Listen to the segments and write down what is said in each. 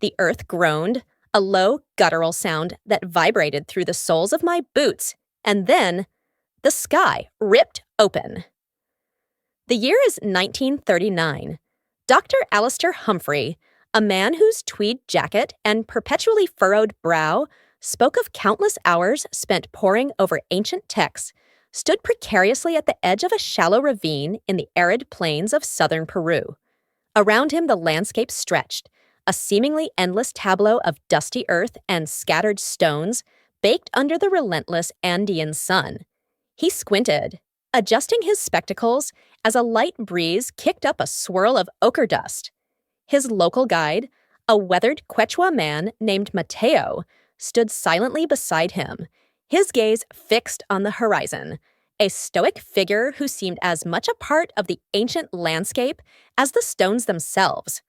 The earth groaned, a low, guttural sound that vibrated through the soles of my boots, and then the sky ripped open. The year is 1939. Dr. Alistair Humphrey, a man whose tweed jacket and perpetually furrowed brow spoke of countless hours spent poring over ancient texts, stood precariously at the edge of a shallow ravine in the arid plains of southern Peru. Around him the landscape stretched, a seemingly endless tableau of dusty earth and scattered stones baked under the relentless Andean sun. He squinted, adjusting his spectacles as a light breeze kicked up a swirl of ochre dust. His local guide, a weathered Quechua man named Mateo, stood silently beside him, his gaze fixed on the horizon, a stoic figure who seemed as much a part of the ancient landscape as the stones themselves.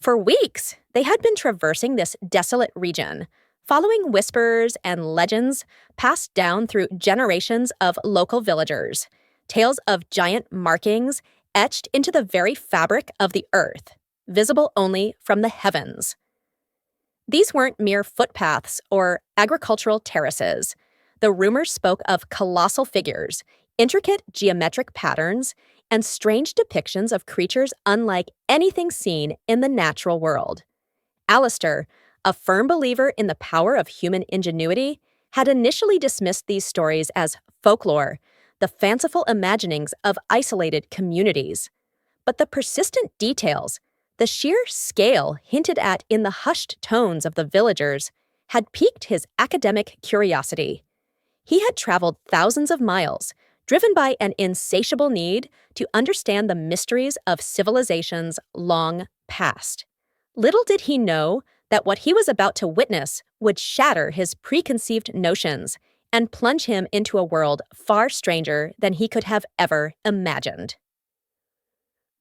For weeks, they had been traversing this desolate region, following whispers and legends passed down through generations of local villagers, tales of giant markings etched into the very fabric of the earth, visible only from the heavens. These weren't mere footpaths or agricultural terraces. The rumors spoke of colossal figures, intricate geometric patterns, and strange depictions of creatures unlike anything seen in the natural world. Alistair, a firm believer in the power of human ingenuity, had initially dismissed these stories as folklore, the fanciful imaginings of isolated communities. But the persistent details, the sheer scale hinted at in the hushed tones of the villagers, had piqued his academic curiosity. He had traveled thousands of miles, driven by an insatiable need to understand the mysteries of civilizations long past. Little did he know that what he was about to witness would shatter his preconceived notions and plunge him into a world far stranger than he could have ever imagined.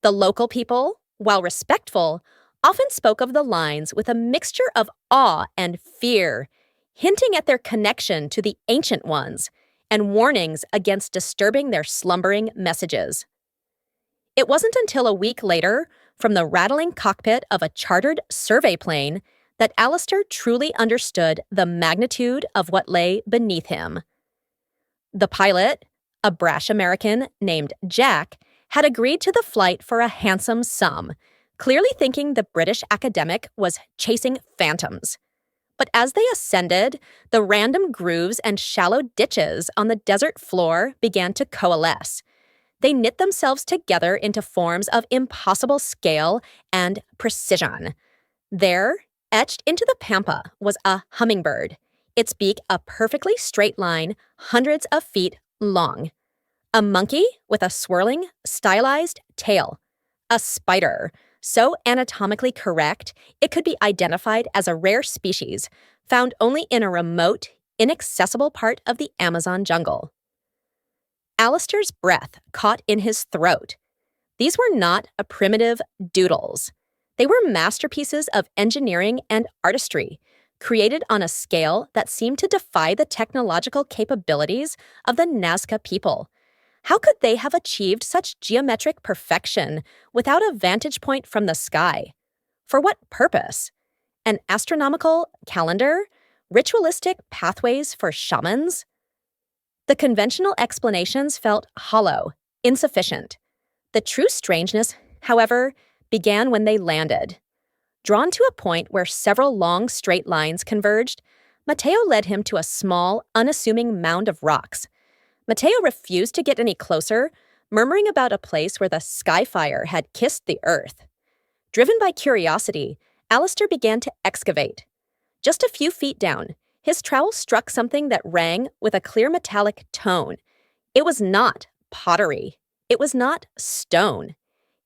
The local people, while respectful, often spoke of the lines with a mixture of awe and fear, hinting at their connection to the ancient ones and warnings against disturbing their slumbering messages. It wasn't until a week later, from the rattling cockpit of a chartered survey plane, that Alistair truly understood the magnitude of what lay beneath him. The pilot, a brash American named Jack, had agreed to the flight for a handsome sum, clearly thinking the British academic was chasing phantoms. But as they ascended, the random grooves and shallow ditches on the desert floor began to coalesce. They knit themselves together into forms of impossible scale and precision. There, etched into the pampa, was a hummingbird, its beak a perfectly straight line hundreds of feet long. A monkey with a swirling, stylized tail. A spider, so anatomically correct it could be identified as a rare species found only in a remote, inaccessible part of the Amazon jungle. Alistair's breath caught in his throat. These were not a primitive doodles. They were masterpieces of engineering and artistry, created on a scale that seemed to defy the technological capabilities of the Nazca people. How could they have achieved such geometric perfection without a vantage point from the sky? For what purpose? An astronomical calendar? Ritualistic pathways for shamans? The conventional explanations felt hollow, insufficient. The true strangeness, however, began when they landed. Drawn to a point where several long straight lines converged, Mateo led him to a small, unassuming mound of rocks. Mateo refused to get any closer, murmuring about a place where the sky fire had kissed the earth. Driven by curiosity, Alistair began to excavate. Just a few feet down, his trowel struck something that rang with a clear metallic tone. It was not pottery. It was not stone.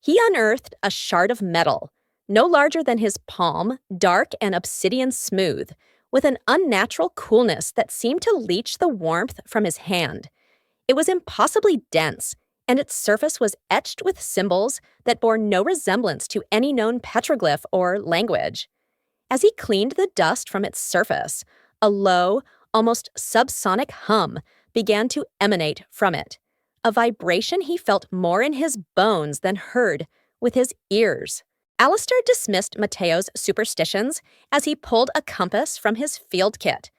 He unearthed a shard of metal, no larger than his palm, dark and obsidian smooth, with an unnatural coolness that seemed to leach the warmth from his hand. It was impossibly dense, and its surface was etched with symbols that bore no resemblance to any known petroglyph or language. As he cleaned the dust from its surface, a low, almost subsonic hum began to emanate from it, a vibration he felt more in his bones than heard with his ears. Alistair dismissed Mateo's superstitions as he pulled a compass from his field kit.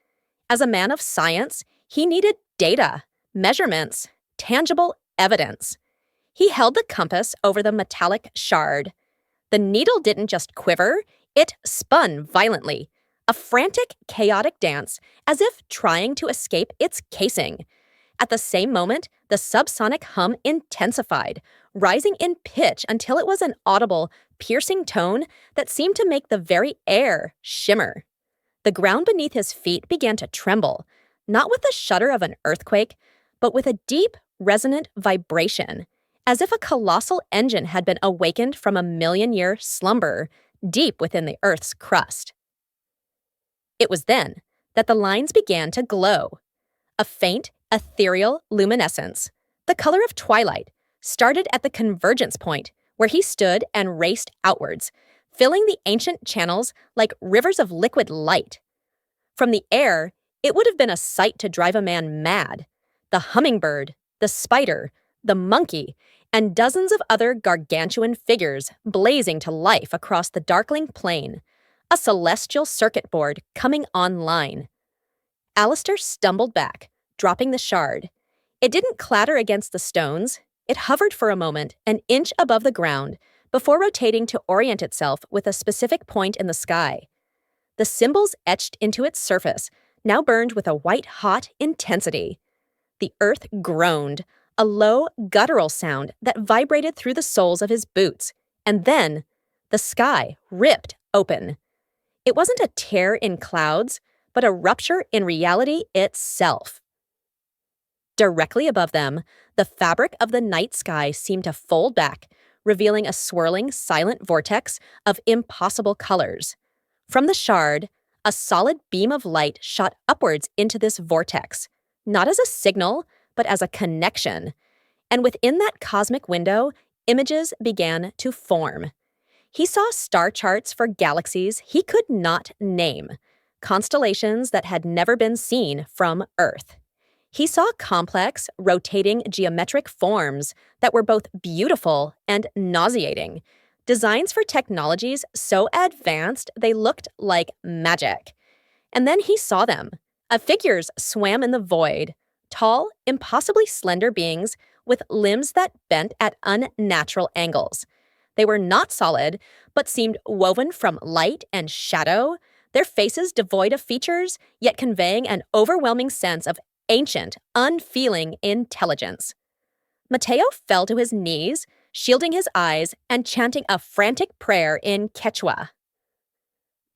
As a man of science, he needed data, measurements, tangible evidence. He held the compass over the metallic shard. The needle didn't just quiver, it spun violently, a frantic, chaotic dance, as if trying to escape its casing. At the same moment, the subsonic hum intensified, rising in pitch until it was an audible, piercing tone that seemed to make the very air shimmer. The ground beneath his feet began to tremble, not with the shudder of an earthquake, but with a deep, resonant vibration, as if a colossal engine had been awakened from a million-year slumber deep within the Earth's crust. It was then that the lines began to glow. A faint, ethereal luminescence, the color of twilight, started at the convergence point, where he stood and raced outwards, filling the ancient channels like rivers of liquid light. From the air, it would have been a sight to drive a man mad. The hummingbird, the spider, the monkey, and dozens of other gargantuan figures blazing to life across the darkling plain, a celestial circuit board coming online. Alistair stumbled back, dropping the shard. It didn't clatter against the stones. It hovered for a moment, an inch above the ground, before rotating to orient itself with a specific point in the sky. The symbols etched into its surface now burned with a white-hot intensity. The earth groaned, a low, guttural sound that vibrated through the soles of his boots, and then the sky ripped open. It wasn't a tear in clouds, but a rupture in reality itself. Directly above them, the fabric of the night sky seemed to fold back, revealing a swirling, silent vortex of impossible colors. From the shard, a solid beam of light shot upwards into this vortex, not as a signal, but as a connection. And within that cosmic window, images began to form. He saw star charts for galaxies he could not name, constellations that had never been seen from Earth. He saw complex, rotating geometric forms that were both beautiful and nauseating, designs for technologies so advanced they looked like magic. And then he saw them. Figures swam in the void, tall, impossibly slender beings with limbs that bent at unnatural angles. They were not solid, but seemed woven from light and shadow, their faces devoid of features, yet conveying an overwhelming sense of ancient, unfeeling intelligence. Mateo fell to his knees, shielding his eyes and chanting a frantic prayer in Quechua.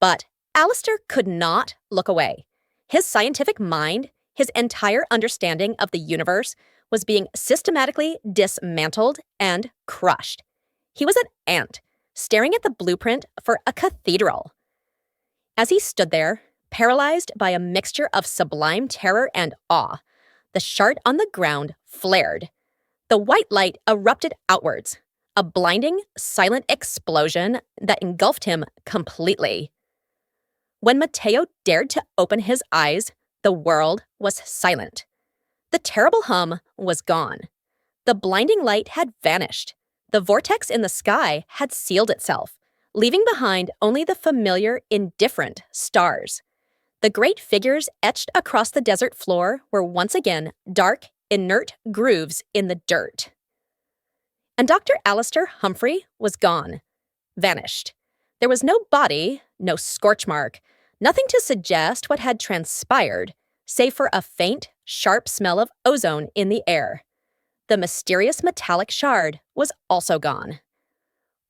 But Alistair could not look away. His scientific mind, his entire understanding of the universe, was being systematically dismantled and crushed. He was an ant, staring at the blueprint for a cathedral. As he stood there, paralyzed by a mixture of sublime terror and awe, the shard on the ground flared. The white light erupted outwards, a blinding, silent explosion that engulfed him completely. When Mateo dared to open his eyes, the world was silent. The terrible hum was gone. The blinding light had vanished. The vortex in the sky had sealed itself, leaving behind only the familiar, indifferent stars. The great figures etched across the desert floor were once again dark, inert grooves in the dirt. And Dr. Alistair Humphrey was gone, vanished. There was no body, no scorch mark, nothing to suggest what had transpired, save for a faint, sharp smell of ozone in the air. The mysterious metallic shard was also gone.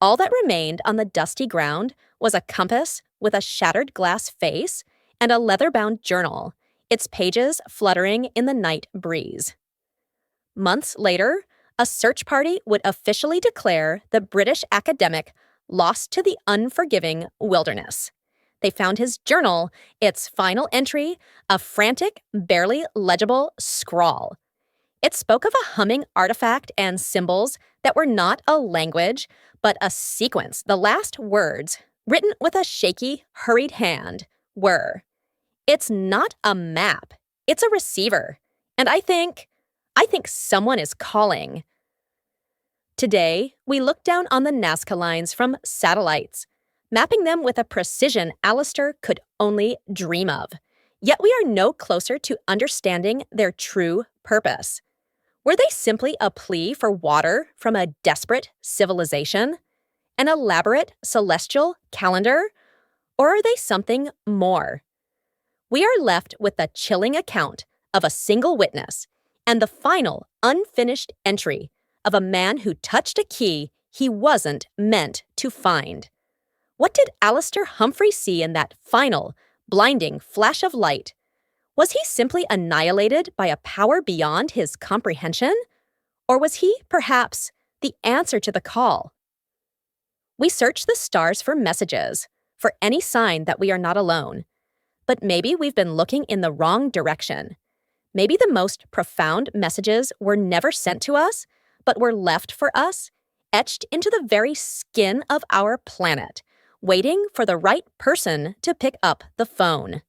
All that remained on the dusty ground was a compass with a shattered glass face and a leather-bound journal, its pages fluttering in the night breeze. Months later, a search party would officially declare the British academic lost to the unforgiving wilderness. They found his journal, its final entry, a frantic, barely legible scrawl. It spoke of a humming artifact and symbols that were not a language, but a sequence. The last words, written with a shaky, hurried hand, were, "It's not a map, it's a receiver. And I think someone is calling." Today, we look down on the Nazca Lines from satellites, mapping them with a precision Alistair could only dream of. Yet we are no closer to understanding their true purpose. Were they simply a plea for water from a desperate civilization? An elaborate celestial calendar? Or are they something more? We are left with the chilling account of a single witness and the final, unfinished entry of a man who touched a key he wasn't meant to find. What did Alistair Humphrey see in that final, blinding flash of light? Was he simply annihilated by a power beyond his comprehension? Or was he, perhaps, the answer to the call? We search the stars for messages, for any sign that we are not alone. But maybe we've been looking in the wrong direction. Maybe the most profound messages were never sent to us, but were left for us, etched into the very skin of our planet, waiting for the right person to pick up the phone.